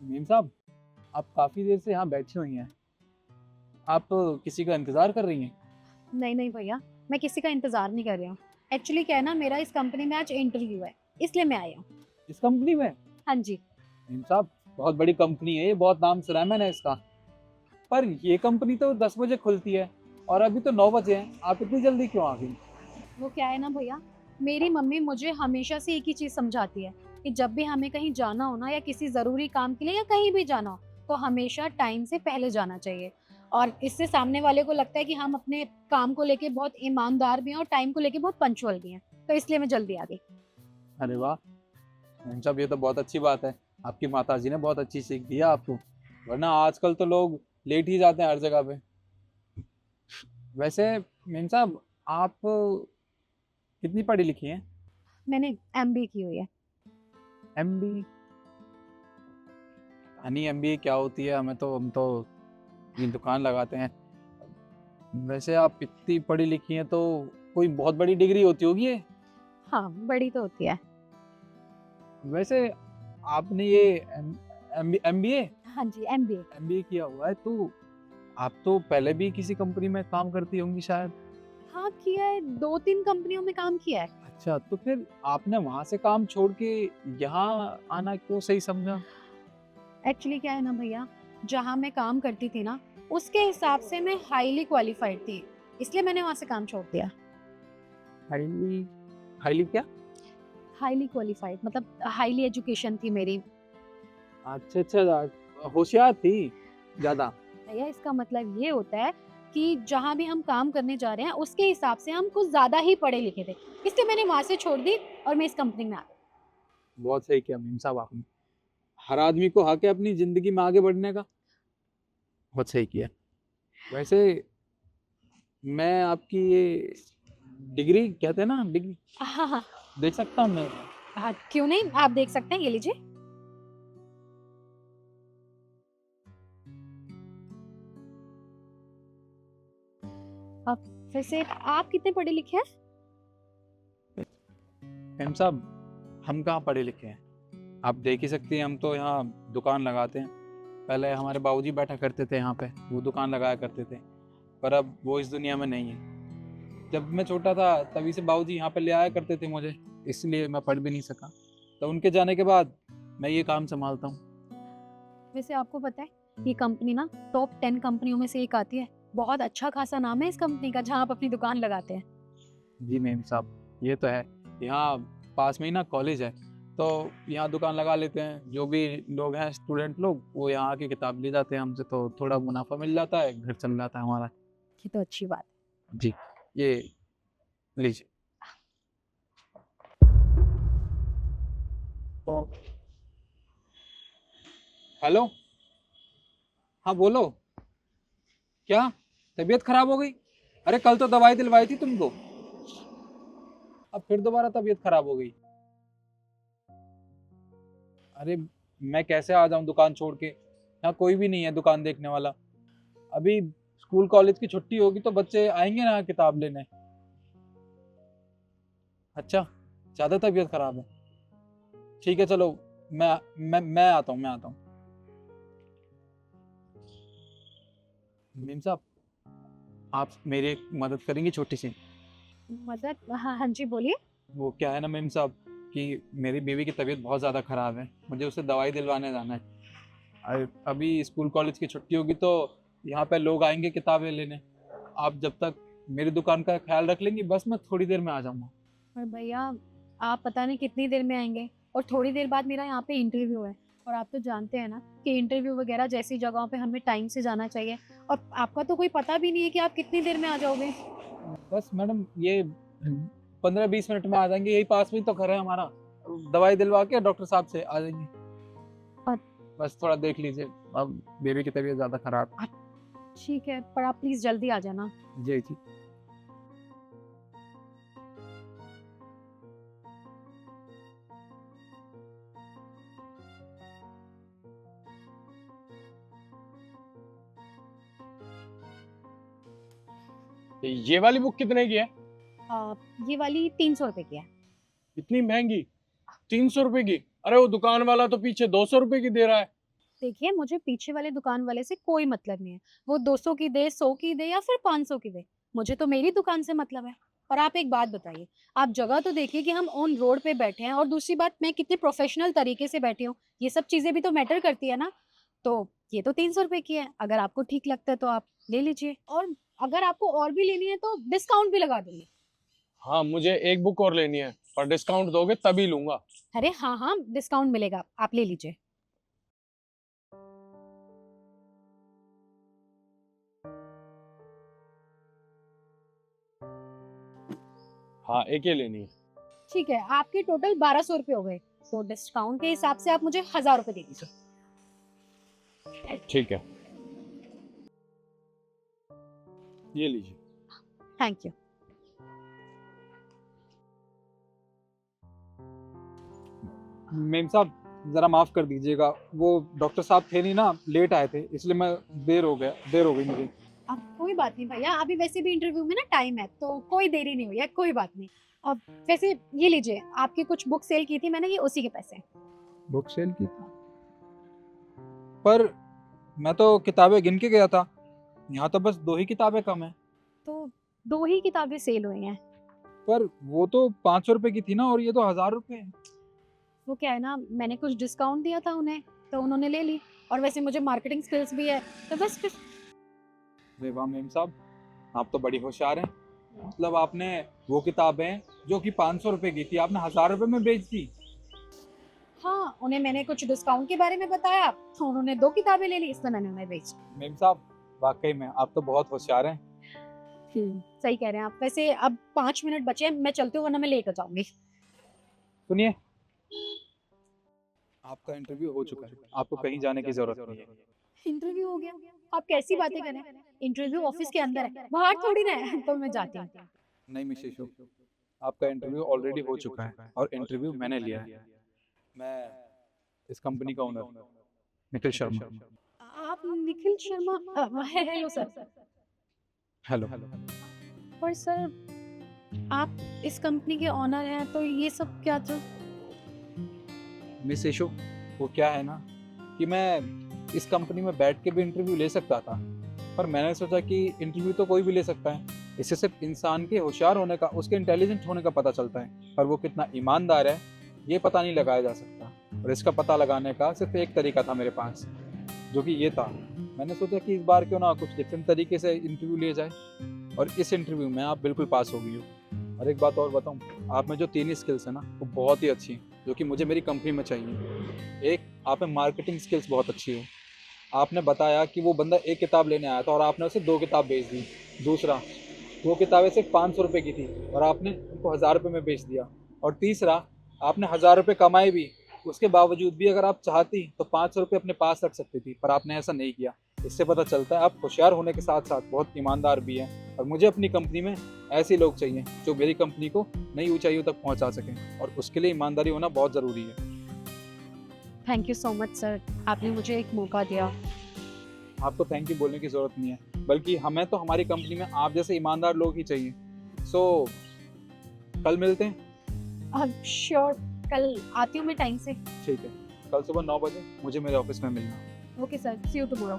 Meme साहब, आप काफ़ी देर से यहाँ बैठी हुई हैं। आप किसी का इंतज़ार कर रही हैं? नहीं नहीं भैया, मैं किसी का इंतजार नहीं कर रही हूँ। एक्चुअली क्या है ना, मेरा इस कंपनी में आज इंटरव्यू है, इसलिए मैं आई हूँ। इस कंपनी में? हाँ जी। मीम साहब, बहुत बड़ी कंपनी है ये, बहुत नाम सुना है मैंने इसका। पर ये कंपनी तो 10 बजे खुलती है और अभी तो 9 बजे हैं। आप इतनी जल्दी क्यों आ गई? वो क्या है ना भैया, मेरी मम्मी मुझे हमेशा से एक ही चीज़ समझाती है कि जब भी हमें कहीं जाना हो ना, या किसी ज़रूरी काम के लिए या कहीं भी जाना हो, तो हमेशा टाइम से पहले जाना चाहिए। और इससे सामने वाले को लगता है कि हम अपने काम को लेके बहुत ईमानदार भी हैं और टाइम को लेके बहुत पंक्चुअल भी हैं। तो इसलिए मैं जल्दी आ गई। अरे वाह! मीम साहब, ये तो बहुत अच्छी बात है। आपकी माताजी ने बहुत अच्छी सीख दी है आपको, वरना आजकल तो लोग लेट ही जाते हैं हर जगह पे। वैसे मीम साहब, आप कितनी पढ़ी लिखी हैं? मैंने एमबीए की हुई है। एमबी? हनी एमबीए क्या होती है? हम तो ये दुकान लगाते हैं। वैसे आप इतनी पढ़ी लिखी हैं तो कोई बहुत बड़ी डिग्री होती होगी ये। हाँ, बड़ी तो होती है। वैसे आपने ये एमबीए हाँ जी, एमबीए। एमबीए किया हुआ है तो आप तो पहले भी किसी कंपनी में काम करती होंगी शायद। हाँ, किया है, 2-3 कंपनियों में काम किया है। अच्छा, तो फिर आपने वहां से काम छोड़ के यहाँ आना क्यों सही समझा? एक्चुअली क्या है ना भैया, जहाँ मैं काम करती थी ना, उसके हिसाब से मैं हाईली क्वालिफाइड थी, इसलिए मैंने वहाँ से काम छोड़ दिया। हाईली? हाईली क्या? हाईली क्वालिफाइड मतलब हाईली एजुकेशन थी मेरी। अच्छा अच्छा, होशियार थी ज्यादा। भैया, इसका मतलब ये होता है कि जहाँ भी हम काम करने जा रहे हैं, उसके हिसाब से हम कुछ ज़्यादा ही पढ़े लिखे थे, इसलिए मैंने वहाँ से छोड़ दी और मैं इस कंपनी में आ गई। बहुत सही किया मीम साहब आपने। हर आदमी को हक है अपनी जिंदगी में आगे बढ़ने का। बहुत सही किया। वैसे मैं आपकी ये डिग्री कहते हैं ना, डिग्री हाँ हाँ। देख सकता हूँ मैं? हाँ, क्यों नहीं, आप देख सकते हैं, ये लीजिए। अब वैसे आप कितने पढ़े लिखे हैं? मैम साहब, हम कहाँ पढ़े लिखे हैं? आप देख ही सकती हैं, हम तो यहाँ दुकान लगाते हैं। पहले हमारे बाबूजी बैठा करते थे यहाँ पे, वो दुकान लगाया करते थे। पर अब वो इस दुनिया में नहीं है। जब मैं छोटा था तभी से बाबूजी यहाँ पे ले आया करते थे मुझे, इसलिए मैं पढ़ भी नहीं सका। तो उनके जाने के बाद मैं ये काम संभालता हूँ। वैसे आपको पता है, ये कंपनी ना टॉप 10 कंपनियों में से एक आती है। बहुत अच्छा खासा नाम है इस कंपनी का, जहाँ आप अपनी दुकान लगाते हैं। जी मैम साहब, ये तो है। यहाँ पास में ही ना कॉलेज है, तो यहाँ दुकान लगा लेते हैं। जो भी लोग हैं, स्टूडेंट लोग, वो यहाँ आके किताब ले जाते हैं हमसे, तो थोड़ा मुनाफा मिल जाता है, घर चल जाता है हमारा। ये तो अच्छी बात जी, ये लीजिए। तो हेलो, हाँ बोलो। क्या तबीयत खराब हो गई? अरे कल तो दवाई दिलवाई थी तुमको, अब फिर दोबारा तबीयत खराब हो गई। अरे मैं कैसे आ जाऊं दुकान छोड़ के? यहाँ कोई भी नहीं है दुकान देखने वाला। अभी स्कूल कॉलेज की छुट्टी होगी तो बच्चे आएंगे ना किताब लेने। अच्छा, ज्यादा तबीयत खराब है? ठीक है चलो, मैं आता हूँ, मैं आता हूँ। मीम साहब, आप मेरी एक मदद करेंगे छोटी सी? है। मदद? हाँ हाँ जी, बोलिए। वो क्या है ना मीम साहब, कि मेरी बीवी की तबीयत बहुत ज़्यादा ख़राब है, मुझे उसे दवाई दिलवाने जाना है। अभी स्कूल कॉलेज की छुट्टी होगी तो यहाँ पे लोग आएंगे किताबें लेने। आप जब तक मेरी दुकान का ख्याल रख लेंगी, बस मैं थोड़ी देर में आ जाऊँगा। और भैया, आप पता नहीं कितनी देर में आएंगे, और थोड़ी देर बाद मेरा यहाँ पे इंटरव्यू है। और आप तो जानते हैं ना कि इंटरव्यू वगैरह जैसी जगहों पे हमें टाइम से जाना चाहिए। और आपका तो कोई पता भी नहीं है कि आप कितनी देर में आ जाओगे। बस मैडम, ये 15-20 मिनट में आ जाएंगे, यही पास में ही तो घर है हमारा। दवाई दिलवा के डॉक्टर साहब से आ जाएंगे। और बस थोड़ा देख लीजिए, अब बेबी की तबीयत ज़्यादा ख़राब है। ठीक है, पर आप प्लीज जल्दी आ जाना। जी जी। ये वाली बुक कितने की है? ये वाली 300 रुपए की है। इतनी महंगी? 300 रुपए की? अरे वो दुकान वाला तो पीछे 200 रुपए की दे रहा है। देखिए मुझे पीछे वाले दुकान वाले से कोई मतलब नहीं है, वो 200 की दे, 100 की दे या फिर 500 की दे, मुझे तो मेरी दुकान से मतलब है। और आप एक बात बताइए, आप जगह तो देखिए कि हम ऑन रोड पे बैठे हैं, और दूसरी बात मैं कितने प्रोफेशनल तरीके से बैठी हूँ, ये सब चीजें भी तो मैटर करती है ना। तो ये तो 300 रुपए की है, अगर आपको ठीक लगता है तो आप ले लीजिए, और अगर आपको और भी लेनी है तो डिस्काउंट भी लगा दूंगी। हाँ, मुझे एक बुक और लेनी है, पर डिस्काउंट दोगे तभी लूंगा। अरे हाँ हाँ, डिस्काउंट मिलेगा, आप ले लीजिए। हाँ, एक ही लेनी है। ठीक है, आपके टोटल 1200 रुपये हो गए, तो डिस्काउंट के हिसाब से आप मुझे 1000 रुपये दे दीजिए। ठीक है, ये लीजिए। Thank you. मेम साहब ज़रा माफ़ कर दीजिएगा, वो डॉक्टर साहब थे नहीं ना, लेट आए थे, इसलिए मैं देर हो गई मुझे। अब कोई बात नहीं भैया, अभी वैसे भी इंटरव्यू में ना टाइम है, तो कोई देरी नहीं हुई है, कोई बात नहीं। अब वैसे ये लीजिए, आपकी कुछ बुक सेल की थी मैंने, ये उसी के पैसे हैं। बुक सेल की थी, पर मैं तो किताबें गिन के गया था, यहाँ तो बस 2 ही किताबें कम है। तो 2 ही किताबें सेल हुई हैं। पर वो तो 500 रुपए की थी ना, और ये तो 1000 रुपए है। वो क्या है ना, मैंने कुछ डिस्काउंट दिया था उन्हें, तो उन्होंने ले ली, और वैसे मुझे मार्केटिंग स्किल्स भी है, तो बस फिर। अरे वाह मेम साहब, आप तो बड़ी होशियार हैं। मतलब आपने वो किताबें जो कि 500 रुपए की थी, आपने 1000 रुपए में बेच दी। हाँ, उन्हें मैंने कुछ डिस्काउंट के बारे में बताया, तो उन्होंने 2 किताबें ले ली, इसलिए मैंने उन्हें बेच दी। मेम साहब वाकई में आप तो बहुत होशियार हैं। सही कह रहे हैं आप। वैसे अब 5 मिनट बचे हैं, मैं चलती हूँ वरना मैं लेट हो जाऊंगी। सुनिए, आपका इंटरव्यू हो चुका है, आपको कहीं जाने की जरूरत नहीं है। इंटरव्यू हो गया? आप कैसी बातें कर रहे हैं? इंटरव्यू ऑफिस के अंदर है, बाहर थोड़ी ना है। तो मैं जाती हूँ। नहीं मिसेस शो, आपका इंटरव्यू ऑलरेडी हो चुका है, और इंटरव्यू मैंने लिया है। मैं इस कंपनी का ओनर निखिल शर्मा। आप Nikhil Sharma? Hello sir. Hello. पर सर, आप इस कंपनी के ओनर हैं, तो ये सब क्या था? मिस इशू, वो क्या है ना कि मैं इस कंपनी में बैठ के भी इंटरव्यू ले सकता था, पर मैंने सोचा कि इंटरव्यू तो कोई भी ले सकता है, इससे सिर्फ इंसान के होशियार होने का, उसके इंटेलिजेंट होने का पता चलता है, पर वो कितना ईमानदार है ये पता नहीं लगाया जा सकता। और इसका पता लगाने का सिर्फ एक तरीका था मेरे पास, जो कि ये था। मैंने सोचा कि इस बार क्यों ना कुछ डिफरेंट तरीके से इंटरव्यू लिया जाए, और इस इंटरव्यू में आप बिल्कुल पास हो गई हो। और एक बात और बताऊं, आप में जो 3 स्किल्स है ना, वो बहुत ही अच्छी हैं, जो कि मुझे मेरी कंपनी में चाहिए। एक, आप में मार्केटिंग स्किल्स बहुत अच्छी है। आपने बताया कि वो बंदा एक किताब लेने आया था और आपने उसे 2 किताब बेच दी। दूसरा, वो किताबें सिर्फ 500 रुपये की थी और आपने उनको 1000 रुपये में बेच दिया। और तीसरा, आपने 1000 रुपये कमाए भी, उसके बावजूद भी अगर आप चाहती तो 500 रुपये अपने पास रख सकती थी, पर आपने ऐसा नहीं किया। इससे पता चलता है आप होशियार होने के साथ साथ बहुत ईमानदार भी हैं, और मुझे अपनी कंपनी में ऐसे लोग चाहिए जो मेरी कंपनी को नई ऊंचाइयों तक पहुंचा सकें, और उसके लिए ईमानदारी होना बहुत ज़रूरी है। Thank you so much sir, आपने मुझे एक मौका दिया। आपको थैंक यू बोलने की ज़रूरत नहीं है, बल्कि हमें तो हमारी कंपनी में आप जैसे ईमानदार लोग ही चाहिए। सो कल मिलते हैं। अब श्योर, कल आती हूँ मैं टाइम से। ठीक है, कल सुबह 9 बजे मुझे मेरे ऑफिस में मिलना। Okay sir, see you tomorrow.